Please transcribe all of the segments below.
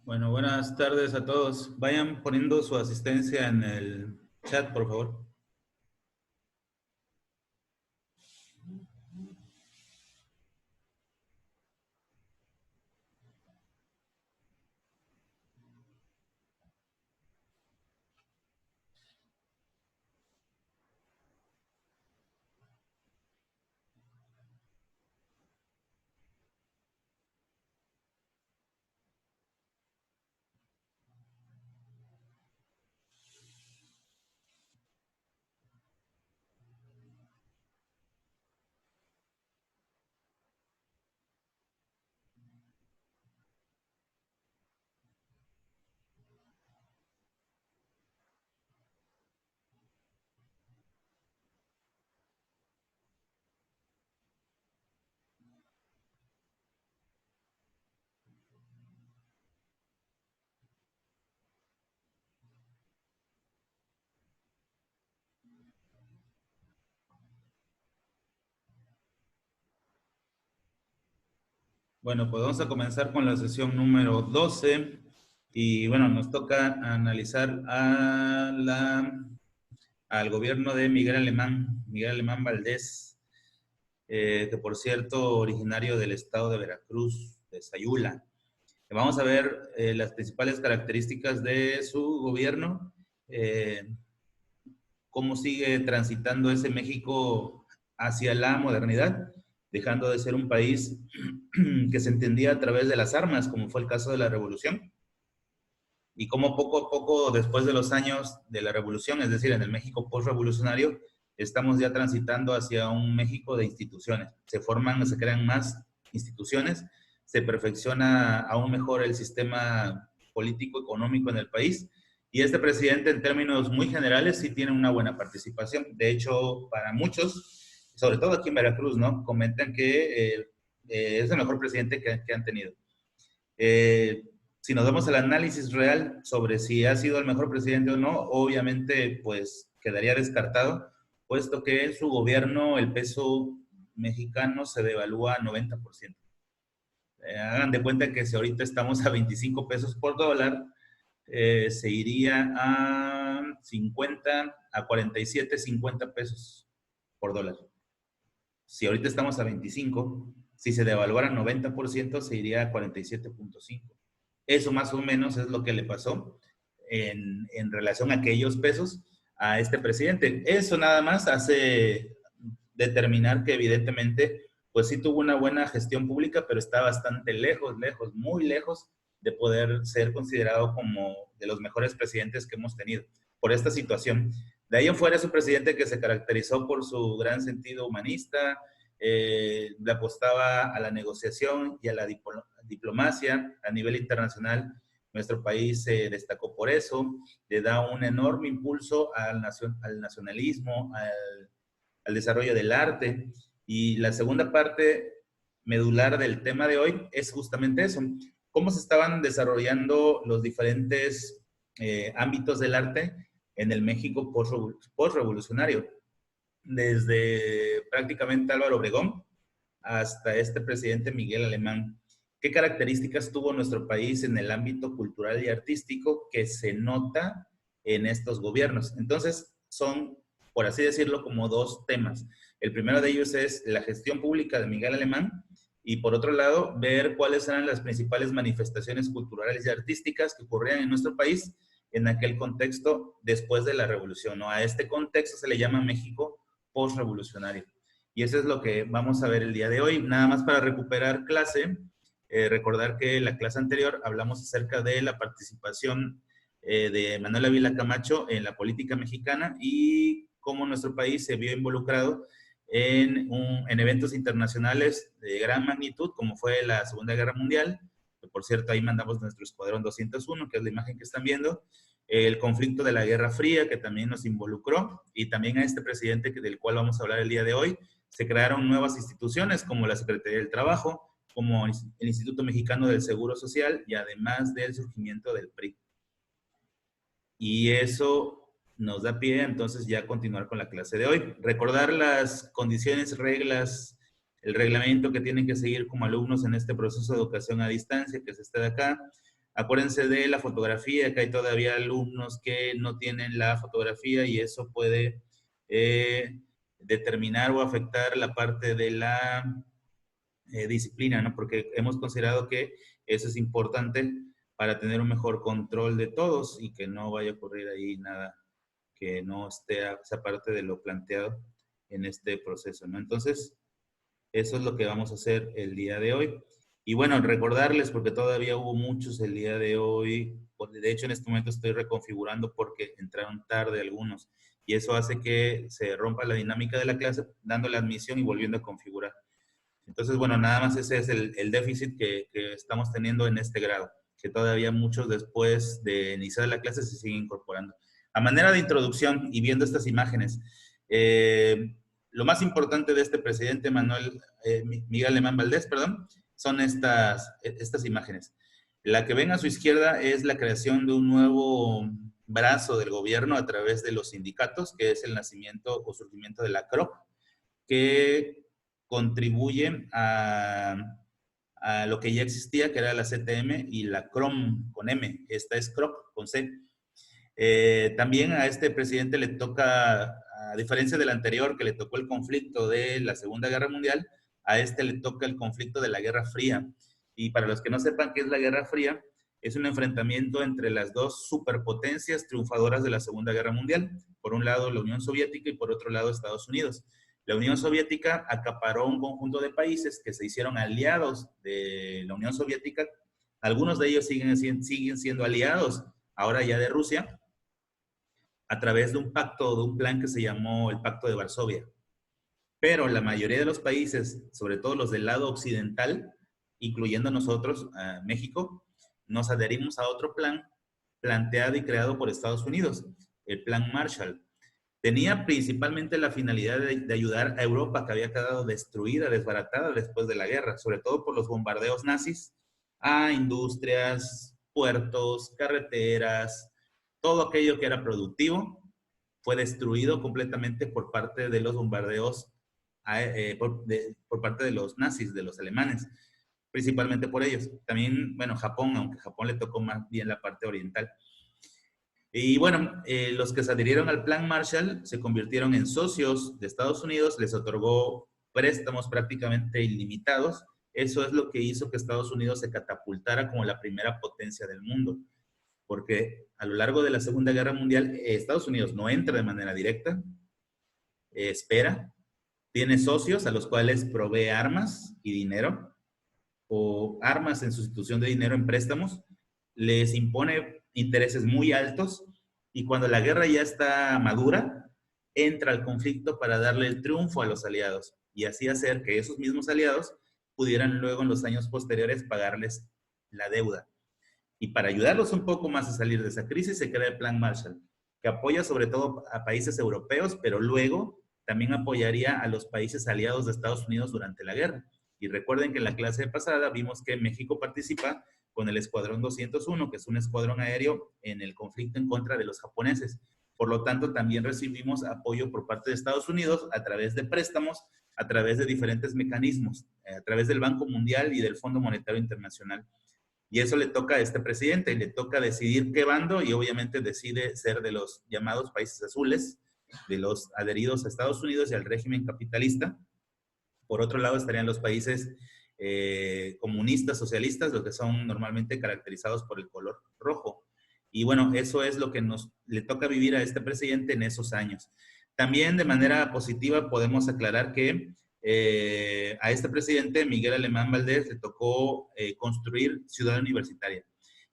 Bueno, buenas tardes a todos. Vayan poniendo su asistencia en el chat, por favor. Bueno, pues vamos a comenzar con la sesión número 12 y bueno, nos toca analizar al gobierno de Miguel Alemán Valdés, que por cierto, originario del estado de Veracruz, de Sayula. Vamos a ver las principales características de su gobierno, cómo sigue transitando ese México hacia la modernidad, dejando de ser un país que se entendía a través de las armas, como fue el caso de la Revolución, y cómo poco a poco, después de los años de la Revolución, es decir, en el México postrevolucionario, estamos ya transitando hacia un México de instituciones. Se forman, se crean más instituciones, se perfecciona aún mejor el sistema político, económico en el país, y este presidente, en términos muy generales, sí tiene una buena participación. De hecho, para muchos, sobre todo aquí en Veracruz, ¿no? Comentan que es el mejor presidente que han tenido. Eh, si nos vamos al análisis real sobre si ha sido el mejor presidente o no, obviamente pues quedaría descartado, puesto que en su gobierno el peso mexicano se devalúa 90%. Hagan de cuenta que si ahorita estamos a 25 pesos por dólar, se iría a 50, a 47, 50 pesos por dólar. Si ahorita estamos a 25, si se devaluara 90%, se iría a 47.5. Eso más o menos es lo que le pasó en relación a aquellos pesos a este presidente. Eso nada más hace determinar que evidentemente, pues sí tuvo una buena gestión pública, pero está bastante lejos, lejos, muy lejos de poder ser considerado como de los mejores presidentes que hemos tenido por esta situación. De ahí en fuera es un presidente que se caracterizó por su gran sentido humanista, le apostaba a la negociación y a la diplomacia a nivel internacional. Nuestro país se destacó por eso, le da un enorme impulso al nacionalismo, al desarrollo del arte. Y la segunda parte medular del tema de hoy es justamente eso, cómo se estaban desarrollando los diferentes ámbitos del arte en el México post-revolucionario, desde prácticamente Álvaro Obregón hasta este presidente Miguel Alemán. ¿Qué características tuvo nuestro país en el ámbito cultural y artístico que se nota en estos gobiernos? Entonces, son, por así decirlo, como dos temas. El primero de ellos es la gestión pública de Miguel Alemán y por otro lado, ver cuáles eran las principales manifestaciones culturales y artísticas que ocurrían en nuestro país en aquel contexto después de la revolución, ¿no? A este contexto se le llama México post-revolucionario. Y eso es lo que vamos a ver el día de hoy. Nada más para recuperar clase, recordar que en la clase anterior hablamos acerca de la participación de Manuel Ávila Camacho en la política mexicana y cómo nuestro país se vio involucrado en eventos internacionales de gran magnitud, como fue la Segunda Guerra Mundial, que por cierto ahí mandamos nuestro Escuadrón 201, que es la imagen que están viendo, el conflicto de la Guerra Fría, que también nos involucró, y también a este presidente del cual vamos a hablar el día de hoy. Se crearon nuevas instituciones como la Secretaría del Trabajo, como el Instituto Mexicano del Seguro Social y además del surgimiento del PRI. Y eso nos da pie entonces ya a continuar con la clase de hoy. Recordar las condiciones, reglas, el reglamento que tienen que seguir como alumnos en este proceso de educación a distancia que es este de acá. Acuérdense de la fotografía, que hay todavía alumnos que no tienen la fotografía y eso puede determinar o afectar la parte de la disciplina, ¿no? Porque hemos considerado que eso es importante para tener un mejor control de todos y que no vaya a ocurrir ahí nada que no esté a esa parte de lo planteado en este proceso, ¿no? Entonces, eso es lo que vamos a hacer el día de hoy. Y bueno, recordarles, porque todavía hubo muchos el día de hoy, de hecho en este momento estoy reconfigurando porque entraron tarde algunos, y eso hace que se rompa la dinámica de la clase, dando la admisión y volviendo a configurar. Entonces, bueno, nada más ese es el déficit que estamos teniendo en este grado, que todavía muchos después de iniciar la clase se siguen incorporando. A manera de introducción y viendo estas imágenes, lo más importante de este presidente Miguel Alemán Valdés, perdón, son estas imágenes. La que ven a su izquierda es la creación de un nuevo brazo del gobierno a través de los sindicatos, que es el nacimiento o surgimiento de la CROC, que contribuye a lo que ya existía, que era la CTM y la CROM con M. Esta es CROC con C. También a este presidente le toca, a diferencia del anterior, que le tocó el conflicto de la Segunda Guerra Mundial, a este le toca el conflicto de la Guerra Fría. Y para los que no sepan qué es la Guerra Fría, es un enfrentamiento entre las dos superpotencias triunfadoras de la Segunda Guerra Mundial. Por un lado, la Unión Soviética y por otro lado, Estados Unidos. La Unión Soviética acaparó un conjunto de países que se hicieron aliados de la Unión Soviética. Algunos de ellos siguen siendo aliados ahora ya de Rusia, a través de un pacto, de un plan que se llamó el Pacto de Varsovia. Pero la mayoría de los países, sobre todo los del lado occidental, incluyendo nosotros, México, nos adherimos a otro plan planteado y creado por Estados Unidos, el Plan Marshall. Tenía principalmente la finalidad de ayudar a Europa, que había quedado destruida, desbaratada después de la guerra, sobre todo por los bombardeos nazis a industrias, puertos, carreteras, todo aquello que era productivo fue destruido completamente por parte de los bombardeos, por parte de los nazis, de los alemanes, principalmente por ellos. También, bueno, Japón, aunque Japón le tocó más bien la parte oriental. Y bueno, los que se adhirieron al Plan Marshall se convirtieron en socios de Estados Unidos, les otorgó préstamos prácticamente ilimitados. Eso es lo que hizo que Estados Unidos se catapultara como la primera potencia del mundo, porque a lo largo de la Segunda Guerra Mundial, Estados Unidos no entra de manera directa, espera, tiene socios a los cuales provee armas y dinero, o armas en sustitución de dinero en préstamos, les impone intereses muy altos y cuando la guerra ya está madura, entra al conflicto para darle el triunfo a los aliados y así hacer que esos mismos aliados pudieran luego en los años posteriores pagarles la deuda. Y para ayudarlos un poco más a salir de esa crisis se crea el Plan Marshall, que apoya sobre todo a países europeos, pero luego también apoyaría a los países aliados de Estados Unidos durante la guerra. Y recuerden que en la clase pasada vimos que México participa con el Escuadrón 201, que es un escuadrón aéreo en el conflicto en contra de los japoneses. Por lo tanto, también recibimos apoyo por parte de Estados Unidos a través de préstamos, a través de diferentes mecanismos, a través del Banco Mundial y del Fondo Monetario Internacional. Y eso le toca a este presidente, le toca decidir qué bando y obviamente decide ser de los llamados países azules, de los adheridos a Estados Unidos y al régimen capitalista. Por otro lado estarían los países comunistas, socialistas, los que son normalmente caracterizados por el color rojo. Y bueno, eso es lo que le toca vivir a este presidente en esos años. También de manera positiva podemos aclarar que a este presidente, Miguel Alemán Valdés, le tocó construir Ciudad Universitaria,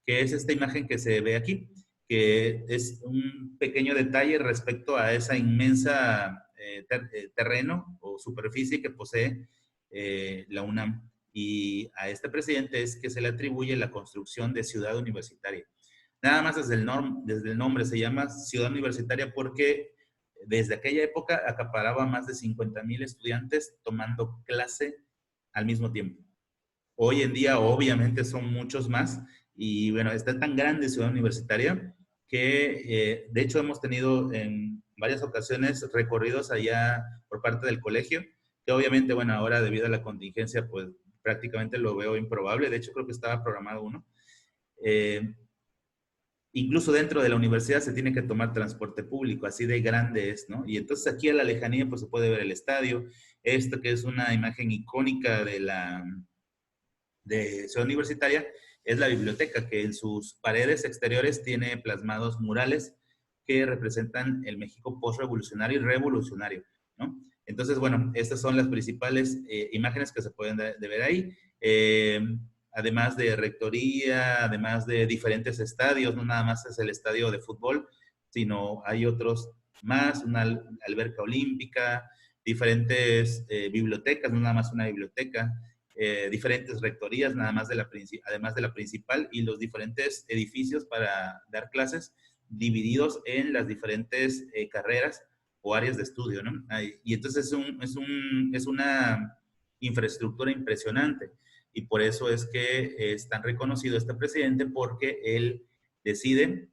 que es esta imagen que se ve aquí, que es un pequeño detalle respecto a esa inmensa terreno o superficie que posee la UNAM. Y a este presidente es que se le atribuye la construcción de Ciudad Universitaria. Nada más desde el nombre se llama Ciudad Universitaria porque desde aquella época acaparaba más de 50,000 estudiantes tomando clase al mismo tiempo. Hoy en día obviamente son muchos más y bueno, está tan grande Ciudad Universitaria que de hecho hemos tenido en varias ocasiones recorridos allá por parte del colegio, que obviamente bueno, ahora debido a la contingencia pues prácticamente lo veo improbable, de hecho creo que estaba programado uno. Eh, Incluso dentro de la universidad se tiene que tomar transporte público, así de grande es, ¿no? Y entonces aquí a la lejanía pues se puede ver el estadio, esto que es una imagen icónica de Ciudad Universitaria, es la biblioteca, que en sus paredes exteriores tiene plasmados murales que representan el México postrevolucionario y revolucionario, ¿no? Entonces, bueno, estas son las principales imágenes que se pueden de ver ahí. Además de rectoría, además de diferentes estadios, no nada más es el estadio de fútbol, sino hay otros más, una alberca olímpica, diferentes bibliotecas, no nada más una biblioteca, diferentes rectorías, nada más además de la principal, y los diferentes edificios para dar clases divididos en las diferentes carreras o áreas de estudio, ¿no? Y entonces es una infraestructura impresionante, y por eso es que es tan reconocido este presidente, porque él decide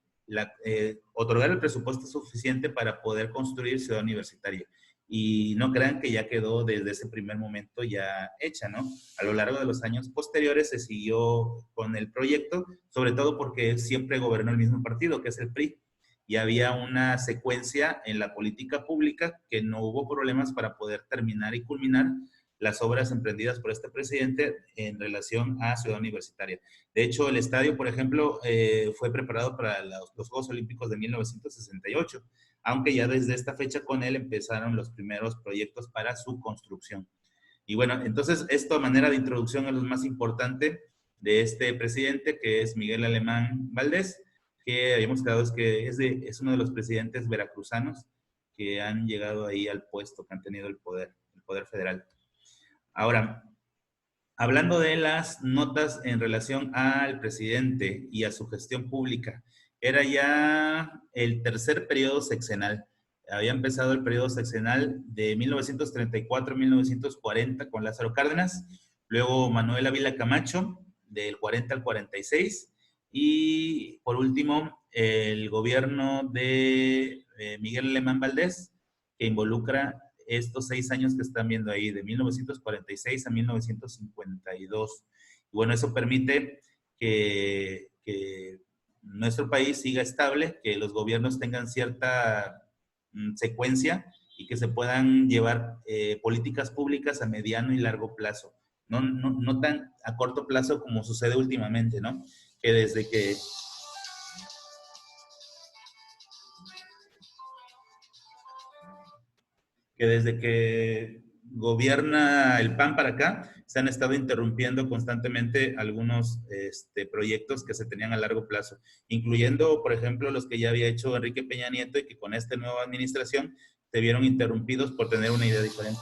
otorgar el presupuesto suficiente para poder construir Ciudad Universitaria. Y no crean que ya quedó desde ese primer momento ya hecha, ¿no? A lo largo de los años posteriores se siguió con el proyecto, sobre todo porque siempre gobernó el mismo partido, que es el PRI, y había una secuencia en la política pública que no hubo problemas para poder terminar y culminar las obras emprendidas por este presidente en relación a Ciudad Universitaria. De hecho, el estadio, por ejemplo, fue preparado para los Juegos Olímpicos de 1968, aunque ya desde esta fecha con él empezaron los primeros proyectos para su construcción. Y bueno, entonces esto a manera de introducción es lo más importante de este presidente, que es Miguel Alemán Valdés, que habíamos quedado es uno de los presidentes veracruzanos que han llegado ahí al puesto, que han tenido el poder federal. Ahora, hablando de las notas en relación al presidente y a su gestión pública, era ya el tercer periodo sexenal. Había empezado el periodo sexenal de 1934 a 1940 con Lázaro Cárdenas, luego Manuel Ávila Camacho, del 40 al 46, y por último el gobierno de Miguel Alemán Valdés, que involucra estos 6 años que están viendo ahí, de 1946 a 1952. Y bueno, eso permite que nuestro país siga estable, que los gobiernos tengan cierta secuencia y que se puedan llevar políticas públicas a mediano y largo plazo. No tan a corto plazo como sucede últimamente, ¿no? Que desde que gobierna el PAN para acá, se han estado interrumpiendo constantemente algunos proyectos que se tenían a largo plazo, incluyendo, por ejemplo, los que ya había hecho Enrique Peña Nieto y que con esta nueva administración se vieron interrumpidos por tener una idea diferente.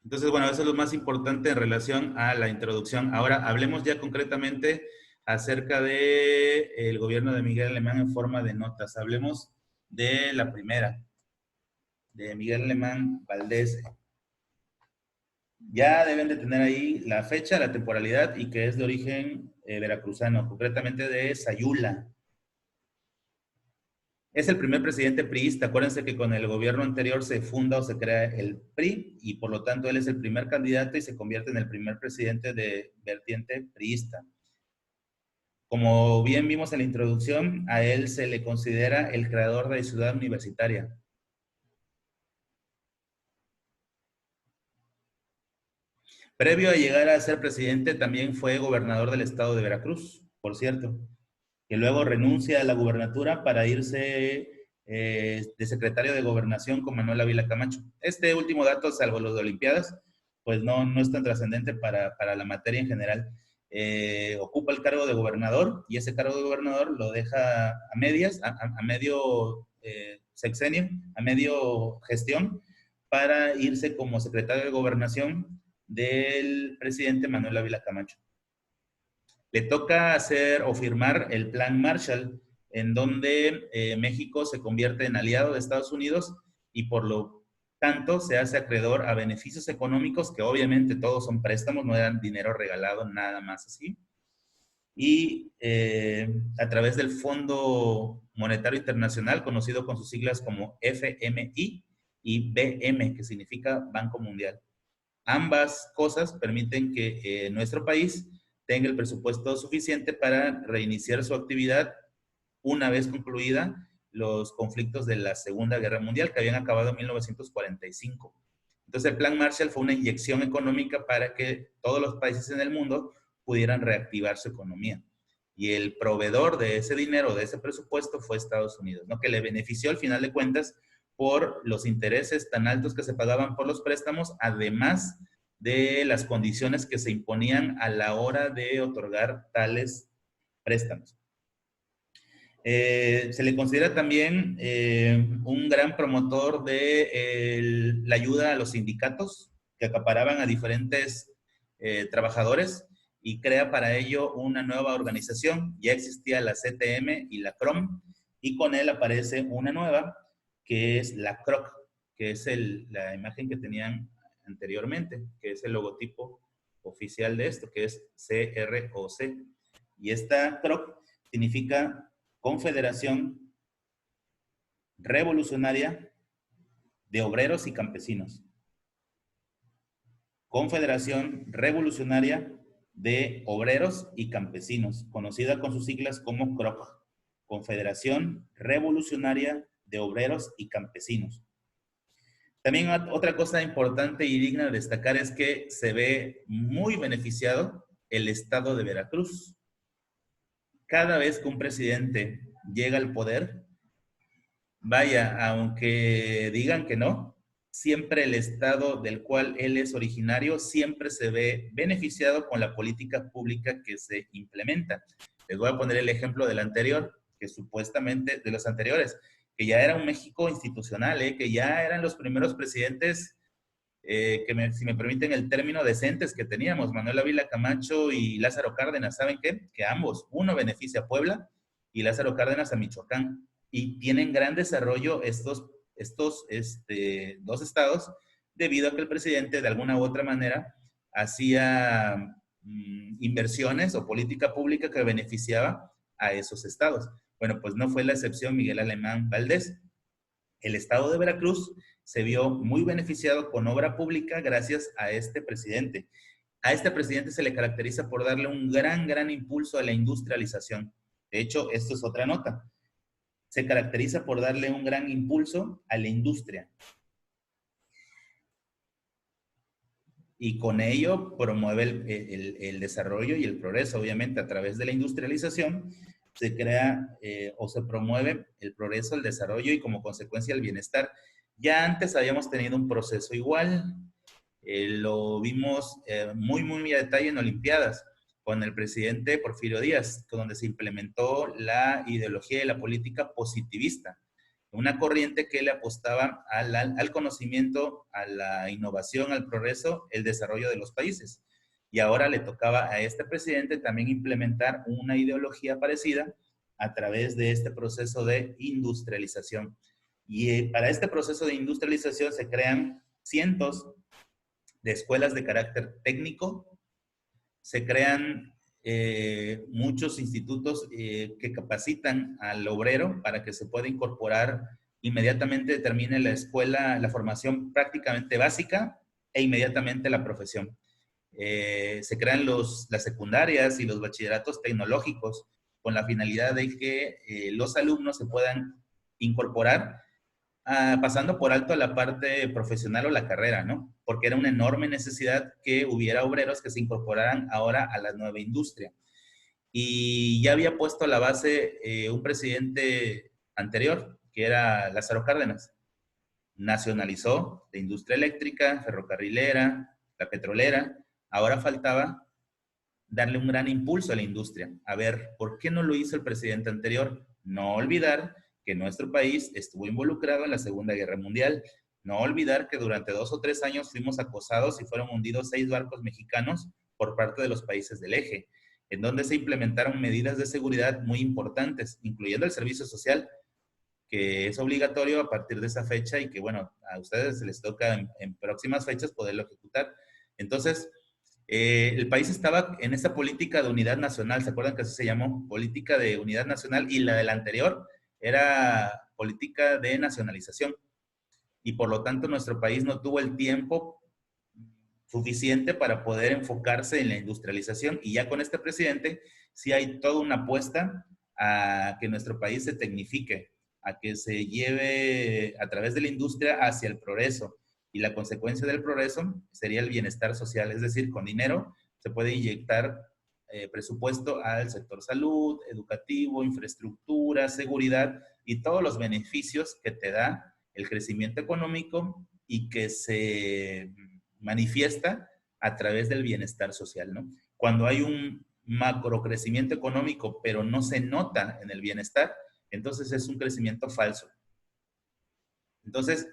Entonces, bueno, eso es lo más importante en relación a la introducción. Ahora, hablemos ya concretamente acerca del gobierno de Miguel Alemán en forma de notas. Hablemos de la primera, de Miguel Alemán Valdés. Ya deben de tener ahí la fecha, la temporalidad y que es de origen veracruzano, concretamente de Sayula. Es el primer presidente priista. Acuérdense que con el gobierno anterior se funda o se crea el PRI y por lo tanto él es el primer candidato y se convierte en el primer presidente de vertiente priista. Como bien vimos en la introducción, a él se le considera el creador de Ciudad Universitaria. Previo a llegar a ser presidente, también fue gobernador del estado de Veracruz, por cierto, que luego renuncia a la gubernatura para irse de secretario de gobernación con Manuel Ávila Camacho. Este último dato, salvo los de Olimpiadas, pues no es tan trascendente para la materia en general. Ocupa el cargo de gobernador y ese cargo de gobernador lo deja a medias, a medio sexenio, a medio gestión, para irse como secretario de gobernación del presidente Manuel Ávila Camacho. Le toca hacer o firmar el Plan Marshall, en donde México se convierte en aliado de Estados Unidos y por lo tanto se hace acreedor a beneficios económicos que obviamente todos son préstamos, no eran dinero regalado, nada más así. Y a través del Fondo Monetario Internacional, conocido con sus siglas como FMI, y BM, que significa Banco Mundial. Ambas cosas permiten que nuestro país tenga el presupuesto suficiente para reiniciar su actividad una vez concluida los conflictos de la Segunda Guerra Mundial, que habían acabado en 1945. Entonces, el Plan Marshall fue una inyección económica para que todos los países en el mundo pudieran reactivar su economía. Y el proveedor de ese dinero, de ese presupuesto, fue Estados Unidos, ¿no? Que le benefició al final de cuentas por los intereses tan altos que se pagaban por los préstamos, además de las condiciones que se imponían a la hora de otorgar tales préstamos. Se le considera también un gran promotor de la ayuda a los sindicatos que acaparaban a diferentes trabajadores y crea para ello una nueva organización. Ya existía la CTM y la CROM y con él aparece una nueva que es la CROC, que es la imagen que tenían anteriormente, que es el logotipo oficial de esto, que es CROC. Y esta CROC significa Confederación Revolucionaria de Obreros y Campesinos. Confederación Revolucionaria de Obreros y Campesinos, conocida con sus siglas como CROC, Confederación Revolucionaria de Obreros y Campesinos. También otra cosa importante y digna de destacar es que se ve muy beneficiado el estado de Veracruz. Cada vez que un presidente llega al poder, vaya, aunque digan que no, siempre el estado del cual él es originario siempre se ve beneficiado con la política pública que se implementa. Les voy a poner el ejemplo del anterior, que supuestamente, de los anteriores, que ya era un México institucional, que ya eran los primeros presidentes, si me permiten el término, decentes que teníamos, Manuel Ávila Camacho y Lázaro Cárdenas. ¿Saben qué? Que ambos, uno beneficia a Puebla y Lázaro Cárdenas a Michoacán, y tienen gran desarrollo estos dos estados, debido a que el presidente de alguna u otra manera hacía inversiones o política pública que beneficiaba a esos estados. Bueno, pues no fue la excepción Miguel Alemán Valdés. El estado de Veracruz se vio muy beneficiado con obra pública gracias a este presidente. A este presidente se le caracteriza por darle un gran impulso a la industrialización. De hecho, esto es otra nota. Se caracteriza por darle un gran impulso a la industria. Y con ello promueve el desarrollo y el progreso. Obviamente, a través de la industrialización se crea o se promueve el progreso, el desarrollo y como consecuencia el bienestar. Ya antes habíamos tenido un proceso igual, lo vimos muy a detalle en Olimpiadas, con el presidente Porfirio Díaz, donde se implementó la ideología y la política positivista, una corriente que le apostaba al conocimiento, a la innovación, al progreso, el desarrollo de los países. Y ahora le tocaba a este presidente también implementar una ideología parecida a través de este proceso de industrialización. Y para este proceso de industrialización se crean cientos de escuelas de carácter técnico, se crean muchos institutos que capacitan al obrero para que se pueda incorporar inmediatamente, termine la escuela, la formación prácticamente básica e inmediatamente la profesión. Se crean las secundarias y los bachilleratos tecnológicos con la finalidad de que los alumnos se puedan incorporar pasando por alto la parte profesional o la carrera, ¿no? Porque era una enorme necesidad que hubiera obreros que se incorporaran ahora a la nueva industria. Y ya había puesto la base un presidente anterior, que era Lázaro Cárdenas. Nacionalizó la industria eléctrica, ferrocarrilera, la petrolera. Ahora faltaba darle un gran impulso a la industria. A ver, ¿por qué no lo hizo el presidente anterior? No olvidar que nuestro país estuvo involucrado en la Segunda Guerra Mundial. No olvidar que durante 2 o 3 años fuimos acosados y fueron hundidos 6 barcos mexicanos por parte de los países del eje, en donde se implementaron medidas de seguridad muy importantes, incluyendo el servicio social, que es obligatorio a partir de esa fecha y que, bueno, a ustedes les toca en próximas fechas poderlo ejecutar. Entonces, el país estaba en esa política de unidad nacional. ¿Se acuerdan que así se llamó? Política de unidad nacional, y la del anterior era política de nacionalización. y por lo tanto nuestro país no tuvo el tiempo suficiente para poder enfocarse en la industrialización. Y ya con este presidente sí hay toda una apuesta a que nuestro país se tecnifique, a que se lleve a través de la industria hacia el progreso. Y la consecuencia del progreso sería el bienestar social, es decir, con dinero se puede inyectar presupuesto al sector salud, educativo, infraestructura, seguridad y todos los beneficios que te da el crecimiento económico y que se manifiesta a través del bienestar social, ¿no? Cuando hay un macro crecimiento económico, pero no se nota en el bienestar, entonces es un crecimiento falso. Entonces,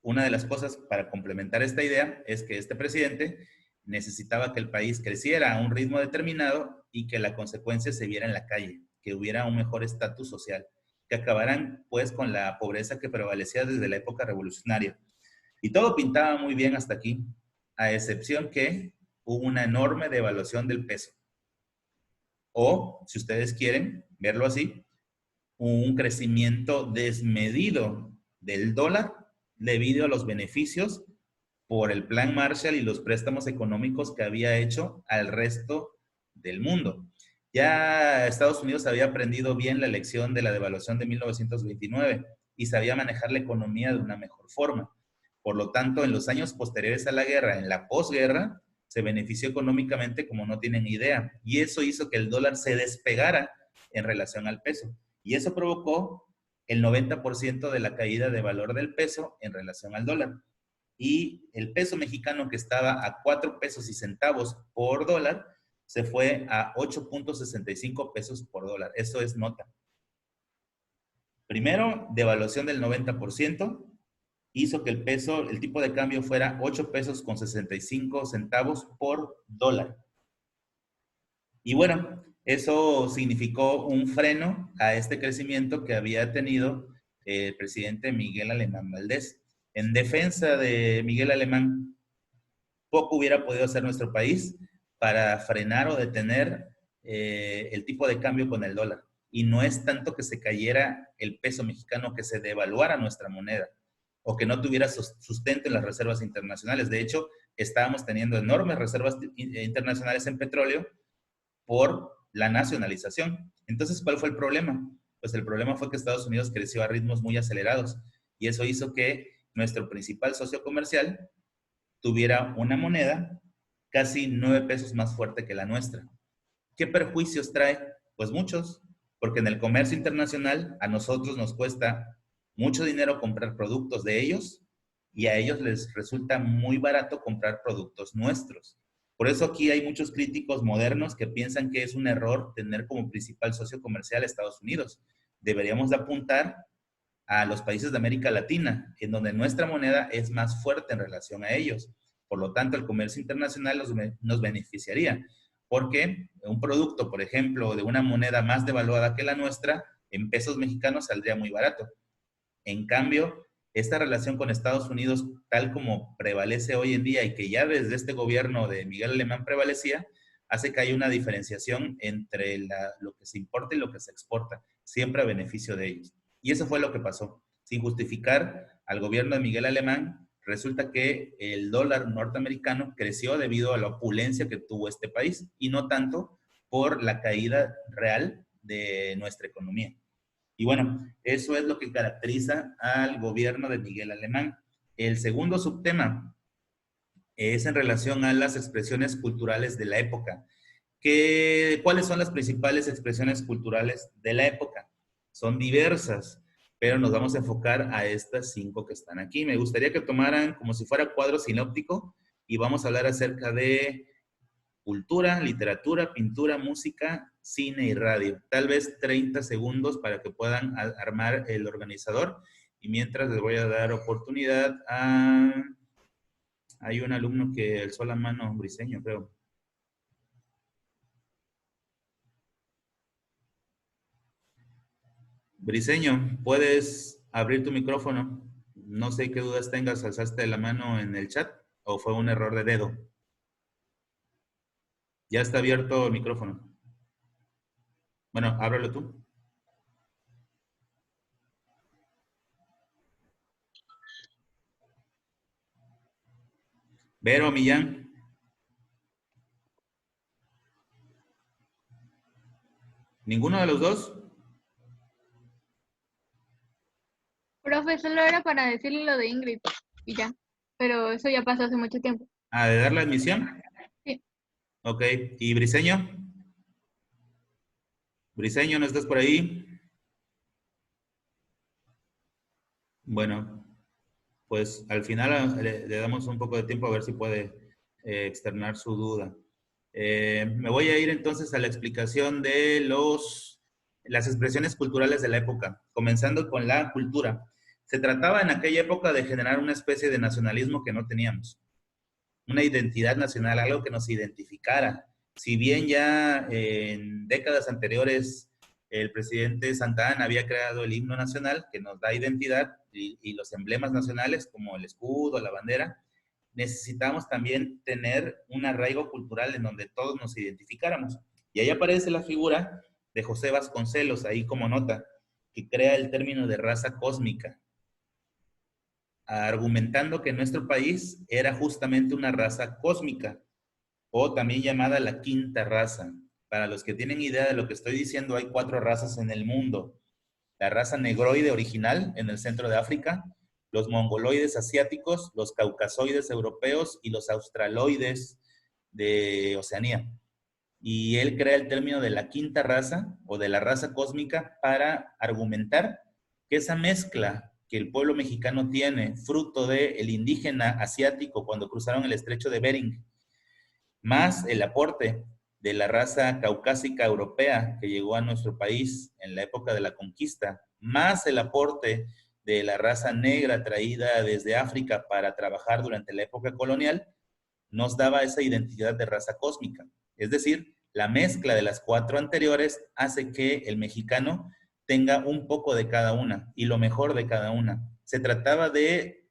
una de las cosas para complementar esta idea es que este presidente necesitaba que el país creciera a un ritmo determinado y que la consecuencia se viera en la calle, que hubiera un mejor estatus social, que acabaran pues con la pobreza que prevalecía desde la época revolucionaria. Y todo pintaba muy bien hasta aquí, a excepción que hubo una enorme devaluación del peso. O, si ustedes quieren verlo así, un crecimiento desmedido del dólar debido a los beneficios por el Plan Marshall y los préstamos económicos que había hecho al resto del mundo. Ya Estados Unidos había aprendido bien la lección de la devaluación de 1929 y sabía manejar la economía de una mejor forma. Por lo tanto, en los años posteriores a la guerra, en la posguerra, se benefició económicamente como no tienen idea. Y eso hizo que el dólar se despegara en relación al peso. Y eso provocó el 90% de la caída de valor del peso en relación al dólar. Y el peso mexicano que estaba a 4 pesos y centavos por dólar, se fue a 8.65 pesos por dólar. Eso es nota. Primero, devaluación del 90%, hizo que el peso, el tipo de cambio fuera 8 pesos con 65 centavos por dólar. Y bueno, eso significó un freno a este crecimiento que había tenido el presidente Miguel Alemán Valdés. En defensa de Miguel Alemán, poco hubiera podido hacer nuestro país para frenar o detener el tipo de cambio con el dólar. Y no es tanto que se cayera el peso mexicano, que se devaluara nuestra moneda o que no tuviera sustento en las reservas internacionales. De hecho, estábamos teniendo enormes reservas internacionales en petróleo por la nacionalización. Entonces, ¿cuál fue el problema? Pues el problema fue que Estados Unidos creció a ritmos muy acelerados y eso hizo que nuestro principal socio comercial tuviera una moneda casi 9 pesos más fuerte que la nuestra. ¿Qué perjuicios trae? Pues muchos, porque en el comercio internacional a nosotros nos cuesta mucho dinero comprar productos de ellos y a ellos les resulta muy barato comprar productos nuestros. Por eso aquí hay muchos críticos modernos que piensan que es un error tener como principal socio comercial a Estados Unidos. Deberíamos de apuntar a los países de América Latina, en donde nuestra moneda es más fuerte en relación a ellos. Por lo tanto, el comercio internacional nos beneficiaría, porque un producto, por ejemplo, de una moneda más devaluada que la nuestra, en pesos mexicanos saldría muy barato. En cambio, esta relación con Estados Unidos, tal como prevalece hoy en día y que ya desde este gobierno de Miguel Alemán prevalecía, hace que haya una diferenciación entre lo que se importa y lo que se exporta, siempre a beneficio de ellos. Y eso fue lo que pasó. Sin justificar al gobierno de Miguel Alemán, resulta que el dólar norteamericano creció debido a la opulencia que tuvo este país y no tanto por la caída real de nuestra economía. Y bueno, eso es lo que caracteriza al gobierno de Miguel Alemán. El segundo subtema es en relación a las expresiones culturales de la época. ¿Cuáles son las principales expresiones culturales de la época? Son diversas, pero nos vamos a enfocar a estas 5 que están aquí. Me gustaría que tomaran como si fuera cuadro sinóptico y vamos a hablar acerca de cultura, literatura, pintura, música, cine y radio. Tal vez 30 segundos para que puedan armar el organizador. Y mientras les voy a dar oportunidad a... Hay un alumno que alzó la mano, Briseño, creo. Briseño, ¿puedes abrir tu micrófono? No sé qué dudas tengas, alzaste la mano en el chat o fue un error de dedo. Ya está abierto el micrófono. Bueno, ábrelo tú. Vero, Millán. ¿Ninguno de los dos? Profe, solo era para decirle lo de Ingrid y ya. Pero eso ya pasó hace mucho tiempo. Ah, ¿de dar la admisión? Sí. Ok. ¿Y Briseño? Briseño, ¿no estás por ahí? Bueno, pues al final le damos un poco de tiempo a ver si puede externar su duda. Me voy a ir entonces a la explicación de las expresiones culturales de la época, comenzando con la cultura. Se trataba en aquella época de generar una especie de nacionalismo que no teníamos, una identidad nacional, algo que nos identificara. Si bien ya en décadas anteriores el presidente Santa Anna había creado el himno nacional que nos da identidad y los emblemas nacionales como el escudo, la bandera, necesitamos también tener un arraigo cultural en donde todos nos identificáramos. Y ahí aparece la figura de José Vasconcelos, ahí como nota, que crea el término de raza cósmica, argumentando que nuestro país era justamente una raza cósmica, o también llamada la quinta raza. Para los que tienen idea de lo que estoy diciendo, hay 4 razas en el mundo. La raza negroide original en el centro de África, los mongoloides asiáticos, los caucasoides europeos y los australoides de Oceanía. Y él crea el término de la quinta raza o de la raza cósmica para argumentar que esa mezcla que el pueblo mexicano tiene, fruto del indígena asiático cuando cruzaron el estrecho de Bering, más el aporte de la raza caucásica europea que llegó a nuestro país en la época de la conquista, más el aporte de la raza negra traída desde África para trabajar durante la época colonial, nos daba esa identidad de raza cósmica. Es decir, la mezcla de las 4 anteriores hace que el mexicano tenga un poco de cada una y lo mejor de cada una. Se trataba de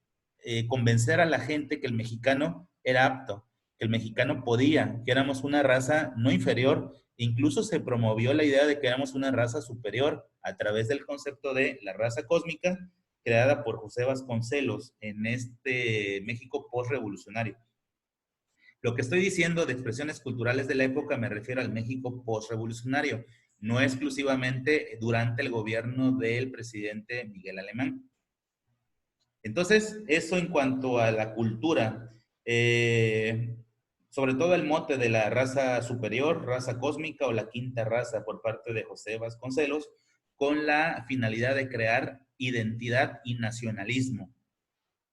convencer a la gente que el mexicano era apto, que el mexicano podía, que éramos una raza no inferior. Incluso se promovió la idea de que éramos una raza superior a través del concepto de la raza cósmica creada por José Vasconcelos en este México postrevolucionario. Lo que estoy diciendo de expresiones culturales de la época me refiero al México postrevolucionario, no exclusivamente durante el gobierno del presidente Miguel Alemán. Entonces, eso en cuanto a la cultura, sobre todo el mote de la raza superior, raza cósmica o la quinta raza por parte de José Vasconcelos, con la finalidad de crear identidad y nacionalismo.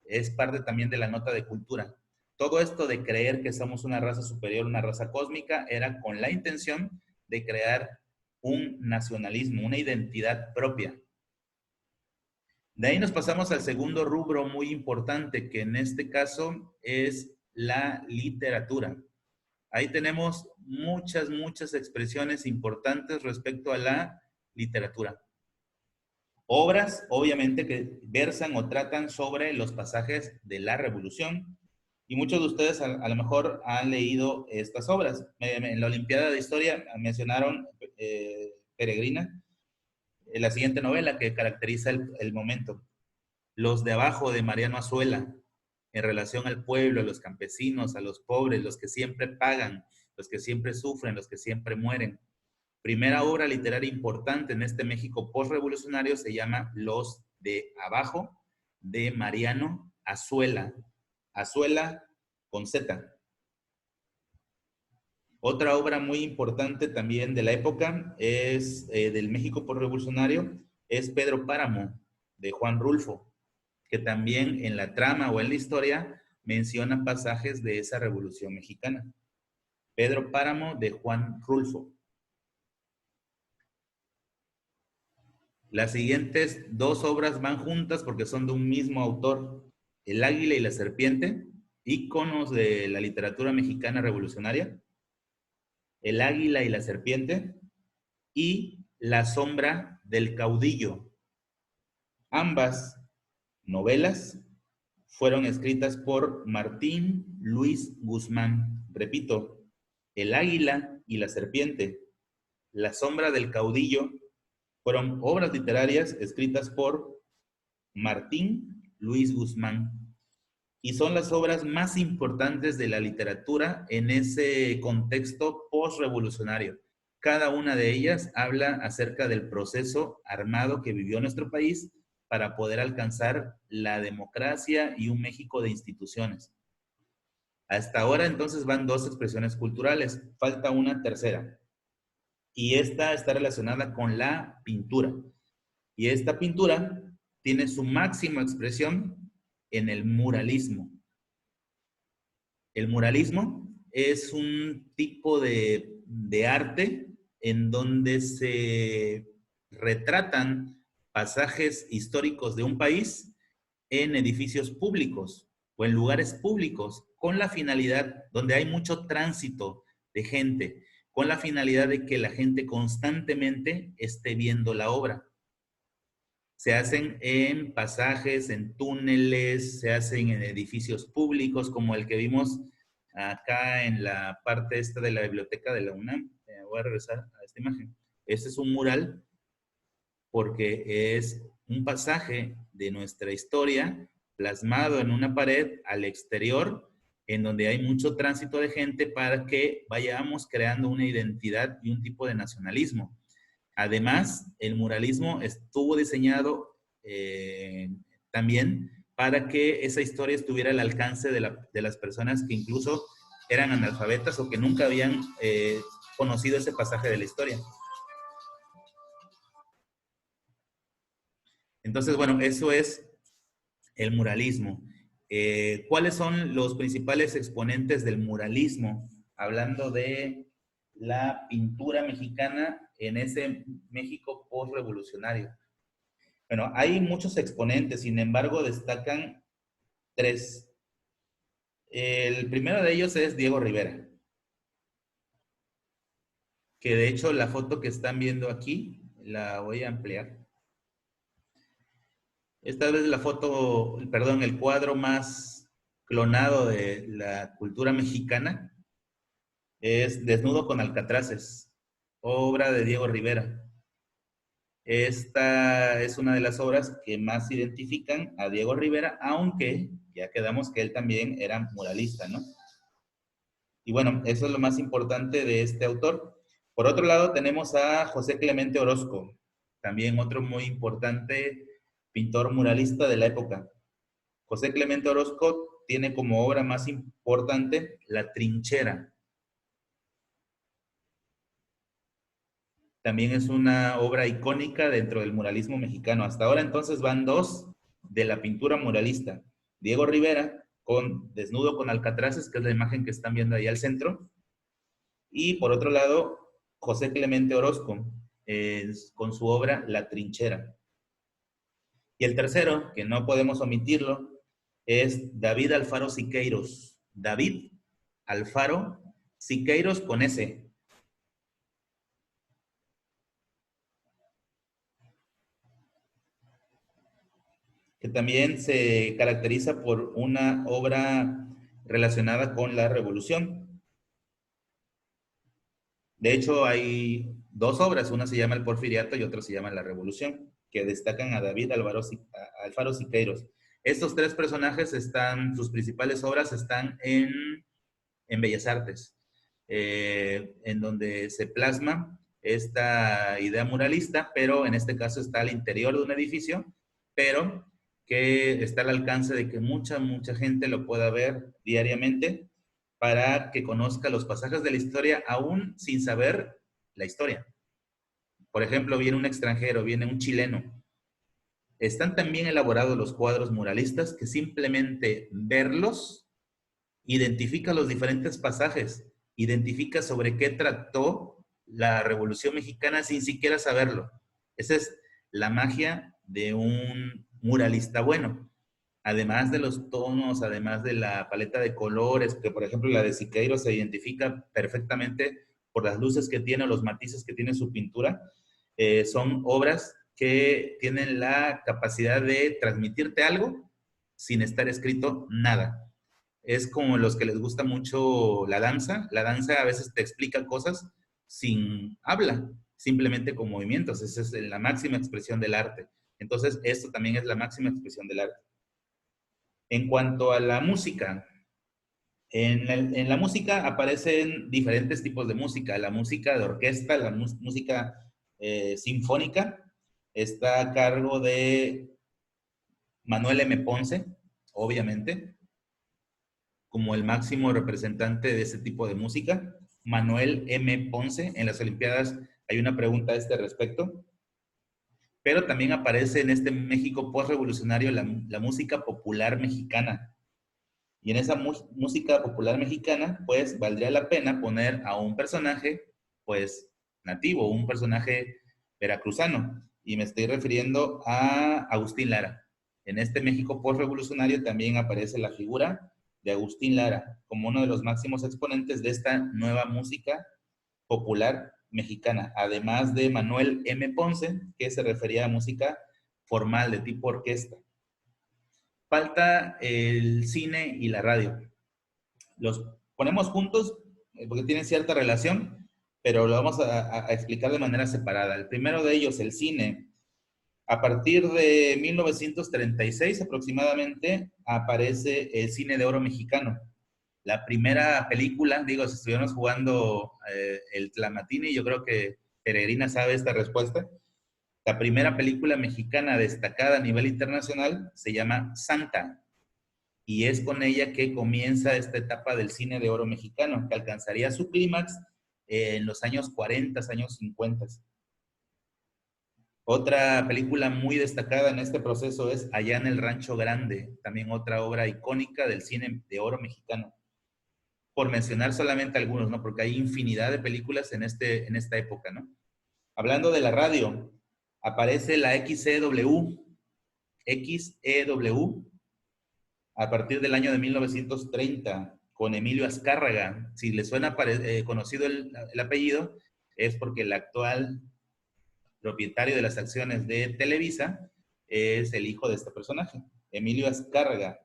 Es parte también de la nota de cultura. Todo esto de creer que somos una raza superior, una raza cósmica, era con la intención de crear un nacionalismo, una identidad propia. De ahí nos pasamos al segundo rubro muy importante, que en este caso es la literatura. Ahí tenemos muchas expresiones importantes respecto a la literatura. Obras, obviamente, que versan o tratan sobre los pasajes de la Revolución. Y muchos de ustedes a lo mejor han leído estas obras. En la Olimpiada de Historia mencionaron Peregrina, la siguiente novela que caracteriza el momento. Los de abajo de Mariano Azuela, en relación al pueblo, a los campesinos, a los pobres, los que siempre pagan, los que siempre sufren, los que siempre mueren. Primera obra literaria importante en este México postrevolucionario se llama Los de Abajo, de Mariano Azuela. Azuela con Z. Otra obra muy importante también de la época es del México postrevolucionario, es Pedro Páramo, de Juan Rulfo, que también en la trama o en la historia menciona pasajes de esa revolución mexicana. Pedro Páramo, de Juan Rulfo. Las siguientes 2 obras van juntas porque son de un mismo autor. El Águila y la Serpiente, íconos de la literatura mexicana revolucionaria. El Águila y la Serpiente y La Sombra del Caudillo. Ambas novelas fueron escritas por Martín Luis Guzmán. Repito, El Águila y la Serpiente, La Sombra del Caudillo, fueron obras literarias escritas por Martín Luis Guzmán. y son las obras más importantes de la literatura en ese contexto post-revolucionario. Cada una de ellas habla acerca del proceso armado que vivió nuestro país para poder alcanzar la democracia y un México de instituciones. Hasta ahora entonces van dos expresiones culturales, falta una tercera. Y esta está relacionada con la pintura. Y esta pintura tiene su máxima expresión en el muralismo. El muralismo es un tipo de arte en donde se retratan pasajes históricos de un país en edificios públicos o en lugares públicos con la finalidad, donde hay mucho tránsito de gente, con la finalidad de que la gente constantemente esté viendo la obra. Se hacen en pasajes, en túneles, se hacen en edificios públicos, como el que vimos acá en la parte esta de la biblioteca de la UNAM. Voy a regresar a esta imagen. Este es un mural porque es un pasaje de nuestra historia plasmado en una pared al exterior, en donde hay mucho tránsito de gente para que vayamos creando una identidad y un tipo de nacionalismo. Además, el muralismo estuvo diseñado también para que esa historia estuviera al alcance de las personas que incluso eran analfabetas o que nunca habían conocido ese pasaje de la historia. Entonces, bueno, eso es el muralismo. ¿Cuáles son los principales exponentes del muralismo? Hablando de la pintura mexicana en ese México post-revolucionario. Bueno, hay muchos exponentes, sin embargo, destacan tres. El primero de ellos es Diego Rivera, que de hecho la foto que están viendo aquí, la voy a ampliar. Esta vez la foto, perdón, el cuadro más clonado de la cultura mexicana es Desnudo con Alcatraces, obra de Diego Rivera. Esta es una de las obras que más identifican a Diego Rivera, aunque ya quedamos que él también era muralista, ¿no? Y bueno, eso es lo más importante de este autor. Por otro lado, tenemos a José Clemente Orozco, también otro muy importante pintor muralista de la época. José Clemente Orozco tiene como obra más importante La Trinchera. También es una obra icónica dentro del muralismo mexicano. Hasta ahora entonces van dos de la pintura muralista. Diego Rivera con Desnudo con Alcatraces, que es la imagen que están viendo ahí al centro. Y por otro lado, José Clemente Orozco, con su obra La Trinchera. Y el tercero, que no podemos omitirlo, es David Alfaro Siqueiros. David Alfaro Siqueiros con S. Que también se caracteriza por una obra relacionada con la revolución. De hecho, hay dos obras, una se llama El Porfiriato y otra se llama La Revolución, que destacan a David Alfaro Siqueiros. Estos tres personajes sus principales obras están en Bellas Artes, en donde se plasma esta idea muralista, pero en este caso está al interior de un edificio, pero que está al alcance de que mucha gente lo pueda ver diariamente para que conozca los pasajes de la historia aún sin saber la historia. Por ejemplo, viene un extranjero, viene un chileno. Están tan bien elaborados los cuadros muralistas que simplemente verlos identifica los diferentes pasajes, identifica sobre qué trató la Revolución Mexicana sin siquiera saberlo. Esa es la magia de un muralista bueno. Además de los tonos, además de la paleta de colores, que por ejemplo la de Siqueiros se identifica perfectamente por las luces que tiene, los matices que tiene su pintura, son obras que tienen la capacidad de transmitirte algo sin estar escrito nada. Es como los que les gusta mucho la danza. La danza a veces te explica cosas sin habla, simplemente con movimientos. Esa es la máxima expresión del arte. Entonces, esto también es la máxima expresión del arte. En cuanto a la música, en la música aparecen diferentes tipos de música. La música de orquesta, la música sinfónica, está a cargo de Manuel M. Ponce, obviamente, como el máximo representante de ese tipo de música. Manuel M. Ponce, en las Olimpiadas hay una pregunta a este respecto, pero también aparece en este México postrevolucionario la música popular mexicana. Y en esa música popular mexicana, pues valdría la pena poner a un personaje, pues nativo, un personaje veracruzano. Y me estoy refiriendo a Agustín Lara. En este México postrevolucionario también aparece la figura de Agustín Lara como uno de los máximos exponentes de esta nueva música popular mexicana, además de Manuel M. Ponce, que se refería a música formal de tipo orquesta. Falta el cine y la radio. Los ponemos juntos porque tienen cierta relación, pero lo vamos a explicar de manera separada. El primero de ellos, el cine. A partir de 1936 aproximadamente aparece el cine de oro mexicano. La primera película, digo, si estuviéramos jugando el Tlamatini, yo creo que Peregrina sabe esta respuesta. La primera película mexicana destacada a nivel internacional se llama Santa, y es con ella que comienza esta etapa del cine de oro mexicano, que alcanzaría su clímax en los años 40, años 50. Otra película muy destacada en este proceso es Allá en el Rancho Grande, también otra obra icónica del cine de oro mexicano. Por mencionar solamente algunos, ¿no? Porque hay infinidad de películas en esta época, ¿no? Hablando de la radio, aparece la XEW, XEW, a partir del año de 1930, con Emilio Azcárraga. Si le suena conocido el apellido, es porque el actual propietario de las acciones de Televisa es el hijo de este personaje. Emilio Azcárraga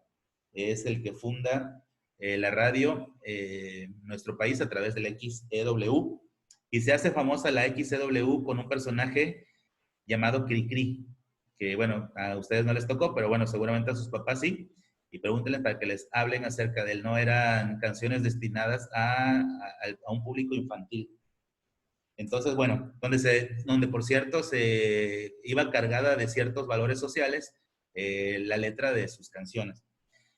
es el que funda la radio en nuestro país a través del XEW, y se hace famosa la XEW con un personaje llamado Cricri, que bueno, a ustedes no les tocó, pero bueno, seguramente a sus papás sí, y pregúntenles para que les hablen acerca de él. No eran canciones destinadas a un público infantil. Entonces, bueno, donde por cierto se iba cargada de ciertos valores sociales la letra de sus canciones.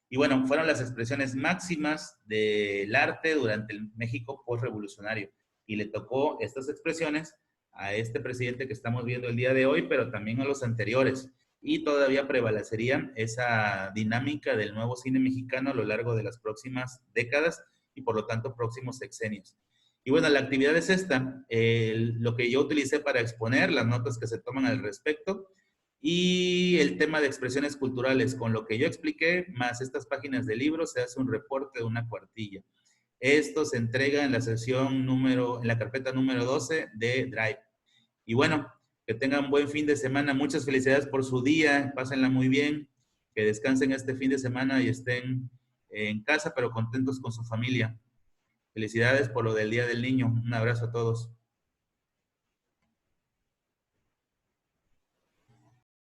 Y bueno, fueron las expresiones máximas del arte durante el México postrevolucionario. Y le tocó estas expresiones a este presidente que estamos viendo el día de hoy, pero también a los anteriores. Y todavía prevalecería esa dinámica del nuevo cine mexicano a lo largo de las próximas décadas y por lo tanto próximos sexenios. Y bueno, la actividad es esta, lo que yo utilicé para exponer, las notas que se toman al respecto, y el tema de expresiones culturales, con lo que yo expliqué, más estas páginas de libros, se hace un reporte de una cuartilla. Esto se entrega en la en la carpeta número 12 de Drive. Y bueno, que tengan un buen fin de semana. Muchas felicidades por su día. Pásenla muy bien. Que descansen este fin de semana y estén en casa, pero contentos con su familia. Felicidades por lo del Día del Niño. Un abrazo a todos.